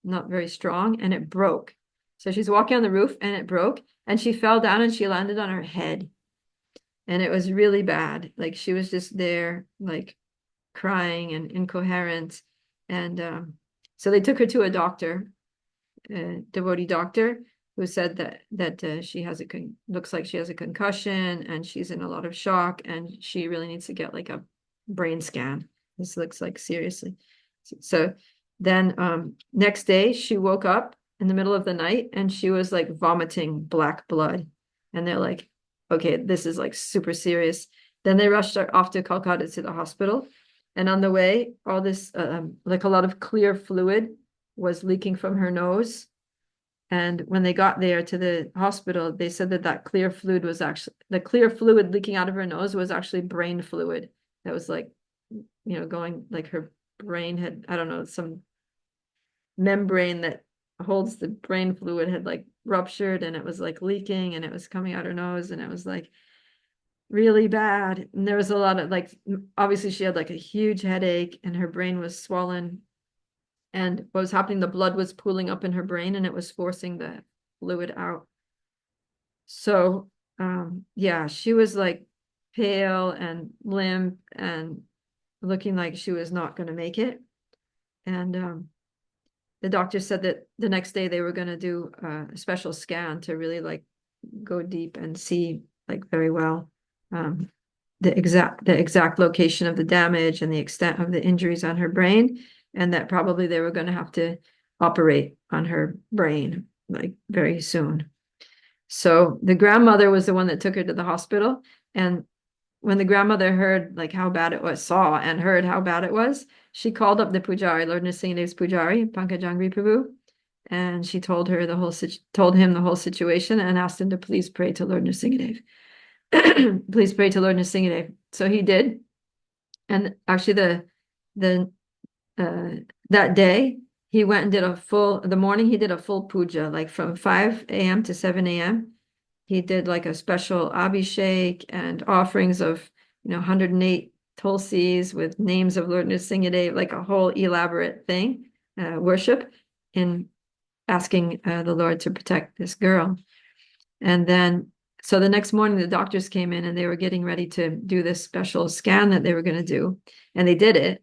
[SPEAKER 1] not very strong, and it broke. So she's walking on the roof, and it broke, and she fell down, and she landed on her head. And it was really bad. Like she was just there, like crying and incoherent. And so they took her to a doctor, a devotee doctor, who said that she looks like she has a concussion, and she's in a lot of shock, and she really needs to get like a brain scan. This looks like seriously. So then next day she woke up in the middle of the night, and she was like vomiting black blood. And they're like, okay, this is like super serious. Then they rushed her off to Calcutta to the hospital. And on the way, all this like a lot of clear fluid was leaking from her nose. And when they got there to the hospital, they said that that clear fluid was actually the clear fluid leaking out of her nose was actually brain fluid. That was like, going like her brain had, I don't know, some membrane that holds the brain fluid had like ruptured and it was like leaking and it was coming out her nose and it was like really bad. And there was a lot of like, obviously she had like a huge headache and her brain was swollen. And what was happening, the blood was pooling up in her brain and it was forcing the fluid out. So, yeah, she was like pale and limp and looking like she was not going to make it. And the doctor said that the next day they were going to do a special scan to really like go deep and see like very well um, the exact location of the damage and the extent of the injuries on her brain, and that probably they were going to have to operate on her brain like very soon. So the grandmother was the one that took her to the hospital, and when the grandmother heard like how bad it was, saw and heard how bad it was, she called up the Pujari, Lord Nrsimhadev's Pujari, Pankajangri Prabhu, and she told him the whole situation and asked him to please pray to Lord Nrsimhadev. Please pray to Lord Nrsimhadev. So he did. And actually the uh that day he went and did the morning he did a full puja, like from 5 a.m. to 7 a.m. He did like a special abhishek and offerings of 108 tulsis with names of Lord Nrsimhadev, like a whole elaborate thing, worship in asking the Lord to protect this girl. And then, so the next morning, the doctors came in and they were getting ready to do this special scan that they were going to do. And they did it.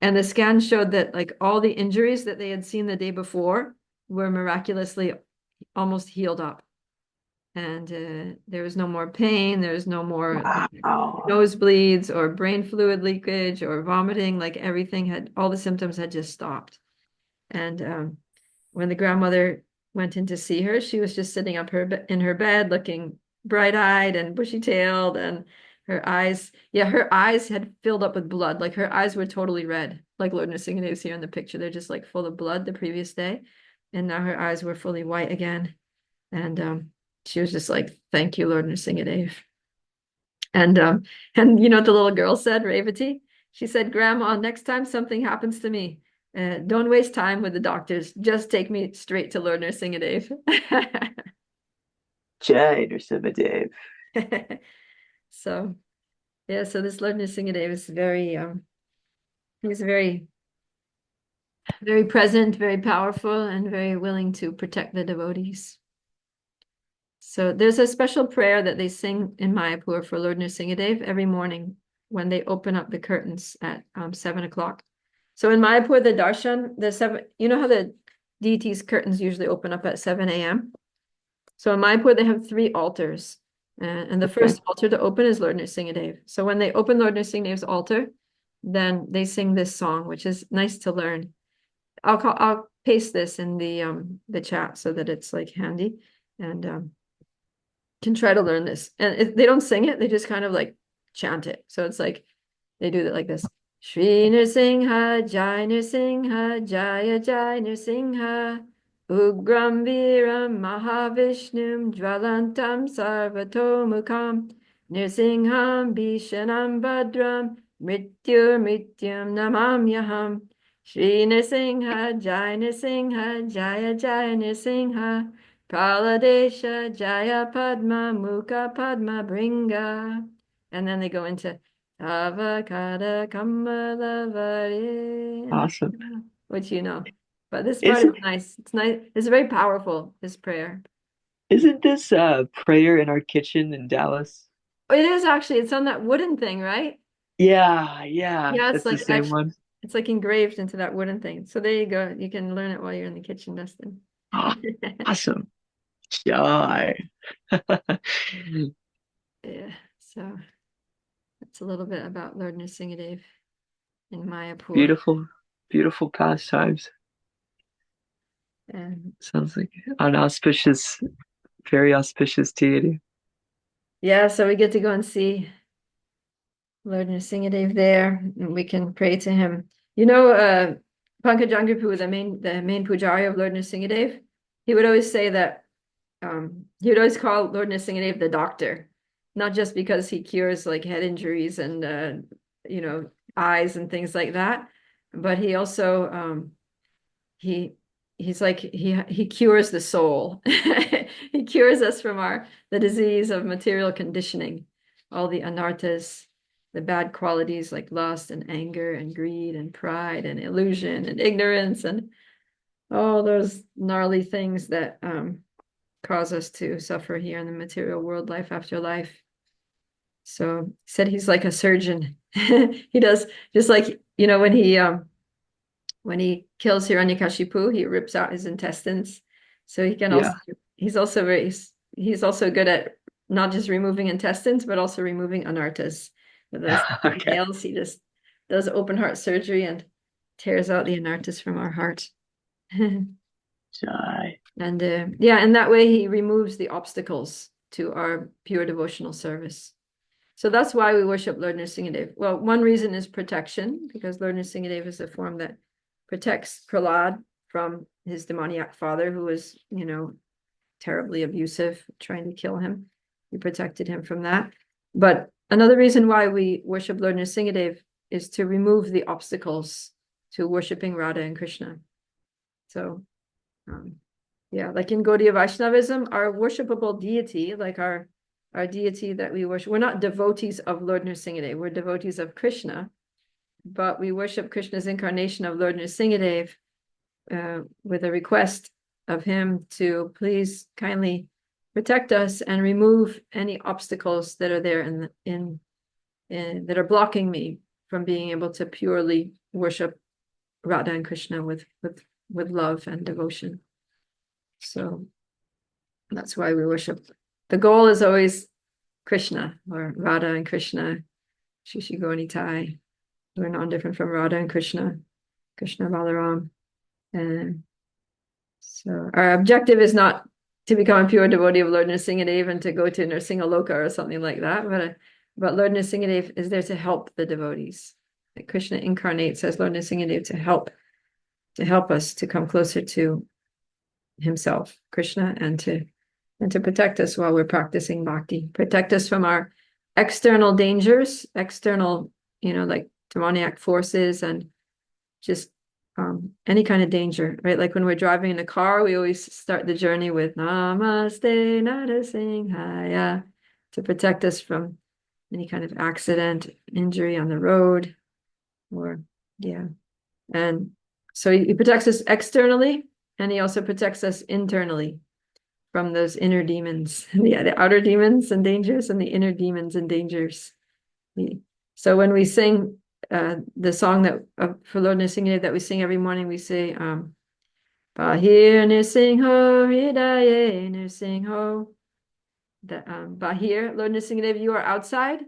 [SPEAKER 1] And the scan showed that like all the injuries that they had seen the day before were miraculously almost healed up. And there was no more pain. There was no more
[SPEAKER 2] Wow.
[SPEAKER 1] nosebleeds or brain fluid leakage or vomiting. Like everything all the symptoms had just stopped. And when the grandmother went in to see her, she was just sitting up in her bed, looking bright-eyed and bushy-tailed, and her eyes had filled up with blood. Like her eyes were totally red, like Lord Nrsimhadev here in the picture. They're just like full of blood the previous day, and now her eyes were fully white again. And she was just like, "Thank you, Lord Nrsimhadev." And you know what the little girl said, Revati? She said, "Grandma, next time something happens to me, don't waste time with the doctors. Just take me straight to Lord Nrsimhadev."
[SPEAKER 2] Jai Nrsimhadev.
[SPEAKER 1] So yeah, so this Lord Nrsimhadev is very he's very, very present, very powerful, and very willing to protect the devotees. So there's a special prayer that they sing in Mayapur for Lord Nrsimhadev every morning when they open up the curtains at 7 o'clock. So in Mayapur, the darshan, you know how the deities' curtains usually open up at 7 a.m.? So in Mayapur, they have 3 altars. And the first altar to open is Lord Nrsimhadev. So when they open Lord Nrsimhadev's altar, then they sing this song, which is nice to learn. I'll paste this in the chat so that it's like handy, and can try to learn this. And they don't sing it, they just kind of like chant it. So it's like they do it like this. Shri Nrsimha Jai Nrsimha Jaya Jai Nrsimha Ugram Viram Mahavishnum Jvalantam Sarvatomukam Nrsimham Bhishanam Badram Mrityur Mrityum Namamyaham Shri Nrsimha Jai Nrsimha Jaya Jaya Nrsimha Praladesha Jaya Padma Mukha Padma Bringa. And then they go into Avakada Kamalavari,
[SPEAKER 2] Awesome.
[SPEAKER 1] which you know. But this part is
[SPEAKER 2] Isn't
[SPEAKER 1] nice. It's nice. It's very powerful, this prayer.
[SPEAKER 2] isn't this prayer in our kitchen in Dallas?
[SPEAKER 1] It is actually, it's on that wooden thing, right?
[SPEAKER 2] Yeah, yeah.
[SPEAKER 1] Yeah, it's
[SPEAKER 2] That's the
[SPEAKER 1] like
[SPEAKER 2] same
[SPEAKER 1] actually,
[SPEAKER 2] one.
[SPEAKER 1] it's like engraved into that wooden thing. So there you go. You can learn it while you're in the kitchen, Dustin.
[SPEAKER 2] Oh, awesome. Jai.
[SPEAKER 1] Yeah, so that's a little bit about Lord Nrsimhadev in Mayapur.
[SPEAKER 2] Beautiful, beautiful pastimes.
[SPEAKER 1] And
[SPEAKER 2] Sounds like an auspicious, very auspicious deity.
[SPEAKER 1] yeah, so we get to go and see Lord Nrsimhadev there, and we can pray to him. You know, Pankaj Jangripu, the main pujari of Lord Nrsimhadev, he would always say that he would always call Lord Nrsimhadev the doctor, not just because he cures like head injuries and you know, eyes and things like that, but he also he he's like he cures the soul. He cures us from the disease of material conditioning, all the anarthas, the bad qualities like lust and anger and greed and pride and illusion and ignorance and all those gnarly things that cause us to suffer here in the material world, life after life. So he said he's like a surgeon. He does just like, you know, when he kills Hiranyakashipu, he rips out his intestines. So he can also
[SPEAKER 2] Yeah.
[SPEAKER 1] he's also good at not just removing intestines, but also removing anarthas. With those
[SPEAKER 2] Okay.
[SPEAKER 1] nails, he just does open heart surgery and tears out the anarthas from our heart.
[SPEAKER 2] Jai.
[SPEAKER 1] And yeah, and that way he removes the obstacles to our pure devotional service. So that's why we worship Lord Nrsimhadev. Well, one reason is protection, because Lord Nrsimhadev is a form that protects Prahlad from his demoniac father, who was, you know, terribly abusive, trying to kill him. He protected him from that. But another reason why we worship Lord Nrsimhadev is to remove the obstacles to worshiping Radha and Krishna. So, yeah, like in Gaudiya Vaishnavism, our worshipable deity, like our deity that we worship, we're not devotees of Lord Nrsimhadev, we're devotees of Krishna, but we worship Krishna's incarnation of Lord Nrsimhadev with a request of him to please kindly protect us and remove any obstacles that are there in that are blocking me from being able to purely worship Radha and Krishna with love and devotion. So that's why we worship. The goal is always Krishna or Radha and Krishna, Shishigonitai. We're not different from Radha and Krishna, Krishna Balaram. And so our objective is not to become a pure devotee of Lord Nrsimhadev and to go to Nrsimhaloka or something like that, but Lord Nrsimhadev is there to help the devotees. That Krishna incarnates as Lord Nrsimhadev to help us to come closer to himself, Krishna, and to protect us while we're practicing bhakti, protect us from our external dangers, external, you know, like demoniac forces and just any kind of danger, right? Like when we're driving in a car, we always start the journey with Namaste Nrsimhaya to protect us from any kind of accident, injury on the road, or yeah. And so he protects us externally, and he also protects us internally from those inner demons, the outer demons and dangers, and the inner demons and dangers. So when we sing the song that for Lord Nrsimhadev that we sing every morning, we say Bahir Nrsimho Hridaye Nrsimho. That Bahir, Lord Nrsimhadev, you are outside.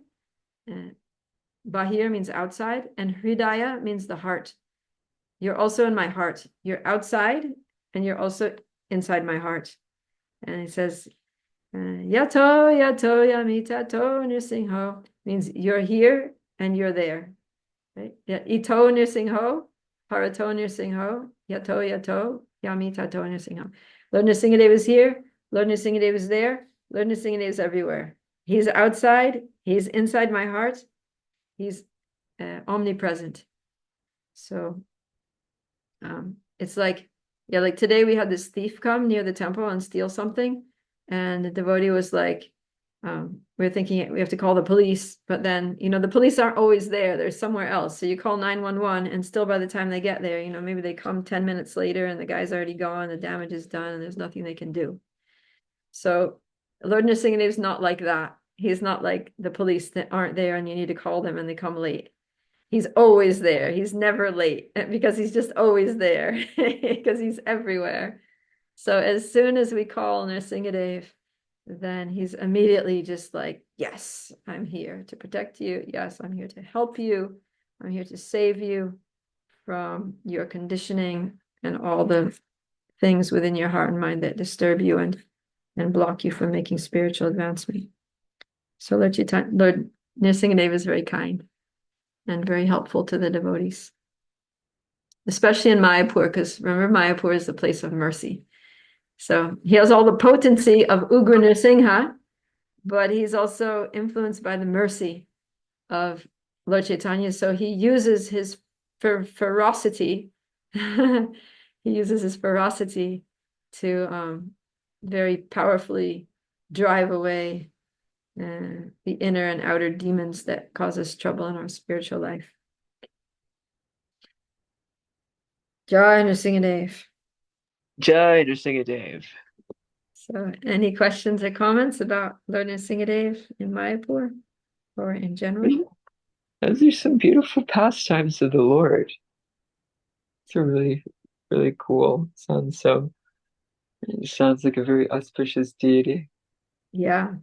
[SPEAKER 1] Bahir means outside, and Hridaya means the heart. You're also in my heart. You're outside, and you're also inside my heart. And he says, Yato, Yato, Yamitato, Nrsimho means you're here and you're there. Right? Ito Nrsimho, Parato Nrsimho, Yato, Yato, Yamitato Nrsimho. Lord Nrsimhadev is here. Lord Nrsimhadev is there. Lord Nrsimhadev is everywhere. He's outside. He's inside my heart. He's omnipresent. So it's like, yeah, like today we had this thief come near the temple and steal something. And the devotee was like, we're thinking we have to call the police, but then, you know, the police aren't always there. They're somewhere else. So you call 911 and still by the time they get there, you know, maybe they come 10 minutes later and the guy's already gone, the damage is done and there's nothing they can do. So Lord Nrsimhadev is not like that. He's not like the police that aren't there and you need to call them and they come late. He's always there. He's never late because he's just always there because he's everywhere. So as soon as we call Nrsimhadev, then he's immediately just like, yes, I'm here to protect you. Yes, I'm here to help you. I'm here to save you from your conditioning and all the things within your heart and mind that disturb you and block you from making spiritual advancement. So Lord Nrsimhadeva is very kind and very helpful to the devotees, especially in Mayapur, because remember, Mayapur is the place of mercy. So he has all the potency of Ugra Nrsimha, but he's also influenced by the mercy of Lord Chaitanya. So he uses his ferocity. He uses his ferocity to very powerfully drive away the inner and outer demons that cause us trouble in our spiritual life. Jai Nrsimhadev.
[SPEAKER 2] Jai Nrsimhadeva.
[SPEAKER 1] So, any questions or comments about Lord Nrsimhadev in Mayapur or in general?
[SPEAKER 2] Those are some beautiful pastimes of the Lord. It's a really, really cool. It sounds like a very auspicious deity.
[SPEAKER 1] Yeah.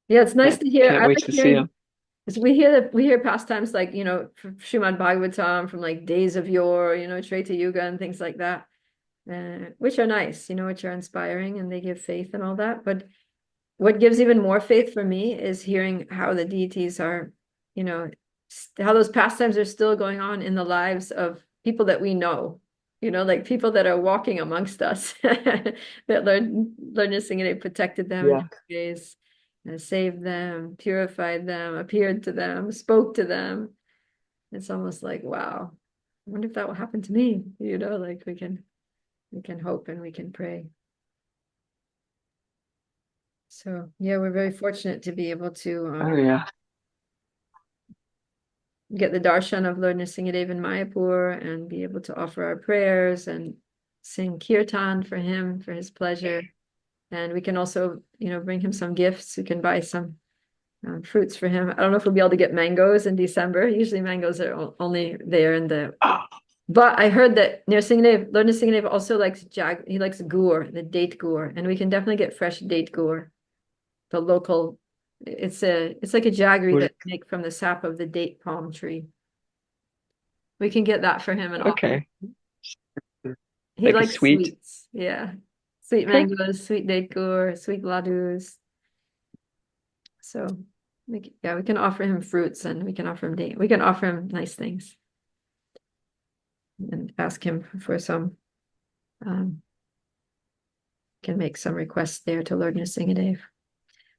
[SPEAKER 1] Yeah, it's nice to hear.
[SPEAKER 2] Can't
[SPEAKER 1] I
[SPEAKER 2] wait
[SPEAKER 1] like
[SPEAKER 2] to see
[SPEAKER 1] hearing
[SPEAKER 2] him.
[SPEAKER 1] because we hear pastimes like, from Srimad Bhagavatam, from like days of yore, Treta Yuga and things like that, which are nice, which are inspiring and they give faith and all that. But what gives even more faith for me is hearing how the deities are, how those pastimes are still going on in the lives of people that we know, like people that are walking amongst us, that Lord Nrsimhadev protected them in
[SPEAKER 2] Yeah.
[SPEAKER 1] different ways, saved them, purified them, appeared to them, spoke to them. It's almost like, wow, I wonder if that will happen to me, like we can hope and we can pray. So yeah, we're very fortunate to be able to
[SPEAKER 2] Oh yeah.
[SPEAKER 1] get the darshan of Lord Nrsimhadev in Mayapur and be able to offer our prayers and sing kirtan for him for his pleasure. And we can also, bring him some gifts. We can buy some fruits for him. I don't know if we'll be able to get mangoes in December. Usually mangoes are only there in the.
[SPEAKER 2] Oh,
[SPEAKER 1] But I heard that Lord Nrsimhadev also likes he likes gur, the date gur, and we can definitely get fresh date gur, the local. It's like a jaggery
[SPEAKER 2] what?
[SPEAKER 1] that make from the sap of the date palm tree. We can get that for him and offer.
[SPEAKER 2] Okay.
[SPEAKER 1] He
[SPEAKER 2] Like a
[SPEAKER 1] likes
[SPEAKER 2] sweet.
[SPEAKER 1] sweets. Yeah. Sweet
[SPEAKER 2] Okay.
[SPEAKER 1] mangoes, sweet date gur, sweet ladus. So we can offer him fruits and we can offer him we can offer him nice things and ask him for some can make some requests there to Lord Nrsimhadev.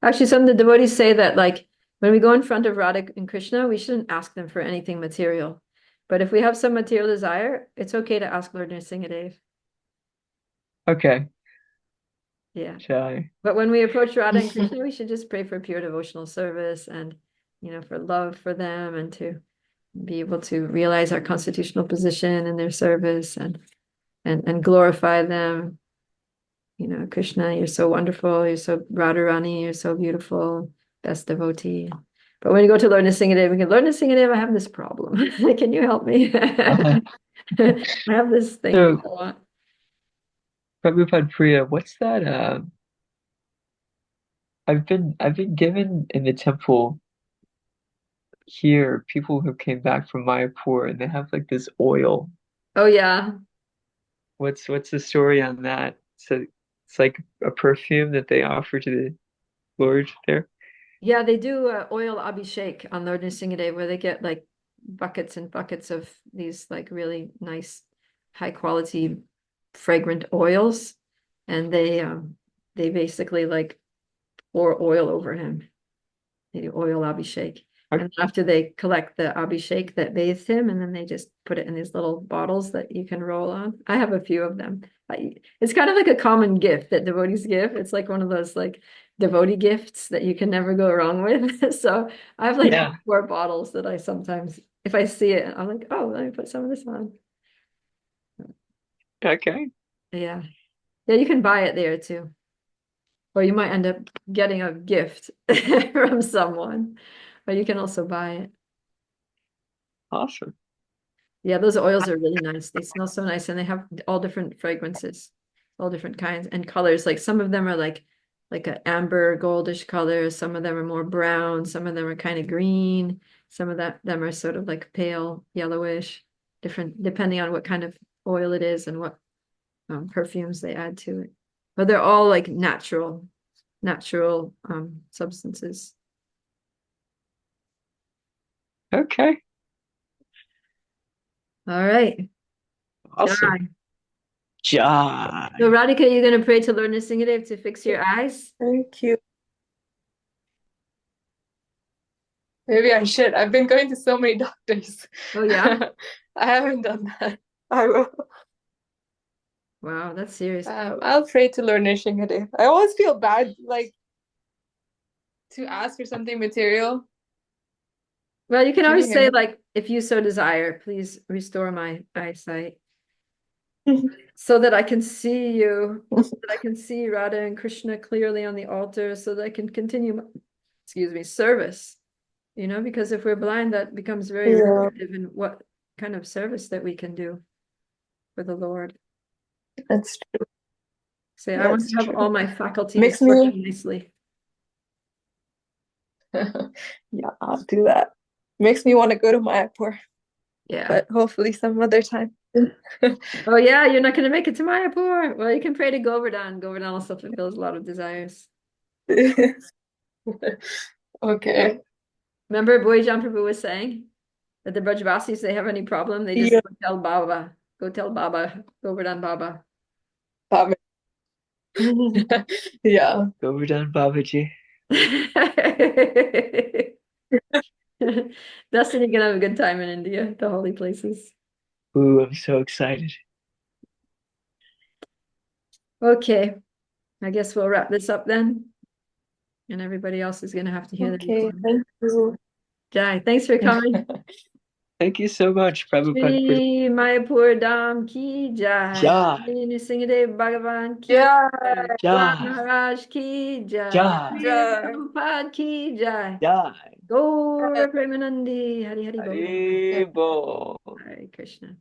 [SPEAKER 1] Actually, some of the devotees say that like when we go in front of Radha and Krishna, we shouldn't ask them for anything material. But if we have some material desire, it's okay to ask Lord Nrsimhadev.
[SPEAKER 2] Okay.
[SPEAKER 1] Yeah.
[SPEAKER 2] Jai.
[SPEAKER 1] But when we approach Radha and Krishna, we should just pray for pure devotional service and, for love for them and to be able to realize our constitutional position in their service and glorify them. Krishna, you're so wonderful. You're so Radharani. You're so beautiful. Best devotee. But when you go to Lord Nrsimhadev, we can, Lord Nrsimhadev, I have this problem. Can you help me? I have this thing that
[SPEAKER 2] So,
[SPEAKER 1] I want.
[SPEAKER 2] Prabhupada Priya, what's that? I've been given in the temple here people who came back from Mayapur and they have like this oil.
[SPEAKER 1] Oh yeah.
[SPEAKER 2] What's the story on that? So it's like a perfume that they offer to the Lord there.
[SPEAKER 1] Yeah, they do oil abhishek on Lord Nrsimhadev where they get like buckets and buckets of these like really nice, high quality, fragrant oils, and they basically like pour oil over him. They do oil abhishek.
[SPEAKER 2] Okay.
[SPEAKER 1] And after they collect the abhishek that bathed him, and then they just put it in these little bottles that you can roll on. I have a few of them. It's kind of like a common gift that devotees give. It's like one of those like devotee gifts that you can never go wrong with. So I have like
[SPEAKER 2] Yeah.
[SPEAKER 1] 4 bottles that I sometimes, if I see it, I'm like, oh, let me put some of this on.
[SPEAKER 2] Okay.
[SPEAKER 1] Yeah. Yeah, you can buy it there too. Or you might end up getting a gift from someone, or you can also buy it.
[SPEAKER 2] Awesome.
[SPEAKER 1] Yeah, those oils are really nice. They smell so nice and they have all different fragrances, all different kinds and colors. Like some of them are like an amber goldish color, some of them are more brown, some of them are kind of green, some of them are sort of like pale yellowish, different depending on what kind of oil it is and what perfumes they add to it. But they're all like natural substances.
[SPEAKER 2] Okay.
[SPEAKER 1] All right.
[SPEAKER 2] Awesome.
[SPEAKER 1] Jai. So
[SPEAKER 2] Jai.
[SPEAKER 1] Radhika, you're gonna pray to Lord Nrsimhadev to fix your eyes?
[SPEAKER 3] Thank you. Maybe I should. I've been going to so many doctors.
[SPEAKER 1] Oh yeah?
[SPEAKER 3] I haven't done that. I will.
[SPEAKER 1] Wow, that's serious.
[SPEAKER 3] I'll pray to Lord Nrsimhadeva. I always feel bad, like, to ask for something material.
[SPEAKER 1] Well, you can
[SPEAKER 3] Can you
[SPEAKER 1] always
[SPEAKER 3] hear
[SPEAKER 1] say
[SPEAKER 3] me?
[SPEAKER 1] like, if you so desire, please restore my eyesight so that I can see you, that I can see Radha and Krishna clearly on the altar, so that I can continue, excuse me, service. Because if we're blind, that becomes very
[SPEAKER 3] Yeah,
[SPEAKER 1] restrictive in what kind of service that we can do for the Lord.
[SPEAKER 3] that's true.
[SPEAKER 1] Say, I want
[SPEAKER 3] That's
[SPEAKER 1] to have
[SPEAKER 3] true.
[SPEAKER 1] all my faculties
[SPEAKER 3] Makes me,
[SPEAKER 1] working nicely.
[SPEAKER 3] yeah, I'll do that. Makes me want to go to Mayapur,
[SPEAKER 1] Yeah.
[SPEAKER 3] but hopefully some other time.
[SPEAKER 1] Oh yeah, you're not going to make it to Mayapur. Well, you can pray to Govardhan. Govardhan also fulfills a lot of desires.
[SPEAKER 3] Okay.
[SPEAKER 1] Remember, Boyjan Prabhu was saying that the Brajavasis, they have any problem, they just
[SPEAKER 3] Yeah.
[SPEAKER 1] go tell Baba. Go tell Baba, Govardhan Baba.
[SPEAKER 3] Yeah.
[SPEAKER 2] Govardhan Babaji.
[SPEAKER 1] Destiny can have a good time in India, the holy places.
[SPEAKER 2] Ooh, I'm so excited.
[SPEAKER 1] Okay, I guess we'll wrap this up then. And everybody else is going to have to hear the
[SPEAKER 3] Okay.
[SPEAKER 1] recording.
[SPEAKER 3] Thank you.
[SPEAKER 1] Jai, thanks for coming.
[SPEAKER 2] Thank you so much, Prabhupada, for
[SPEAKER 1] Shri Mayapur Dham ki jai.
[SPEAKER 2] Jai.
[SPEAKER 1] Shri Nrsimhadev Bhagavan ki
[SPEAKER 3] Yeah.
[SPEAKER 1] jai. Prahlad
[SPEAKER 2] Jai.
[SPEAKER 1] Maharaj ki jai.
[SPEAKER 2] Jai.
[SPEAKER 1] Shri Prabhupada ki jai.
[SPEAKER 2] Jai.
[SPEAKER 1] Gaur Premanandi. Hari Hari Bol.
[SPEAKER 2] Hari Bol.
[SPEAKER 1] Hare Krishna.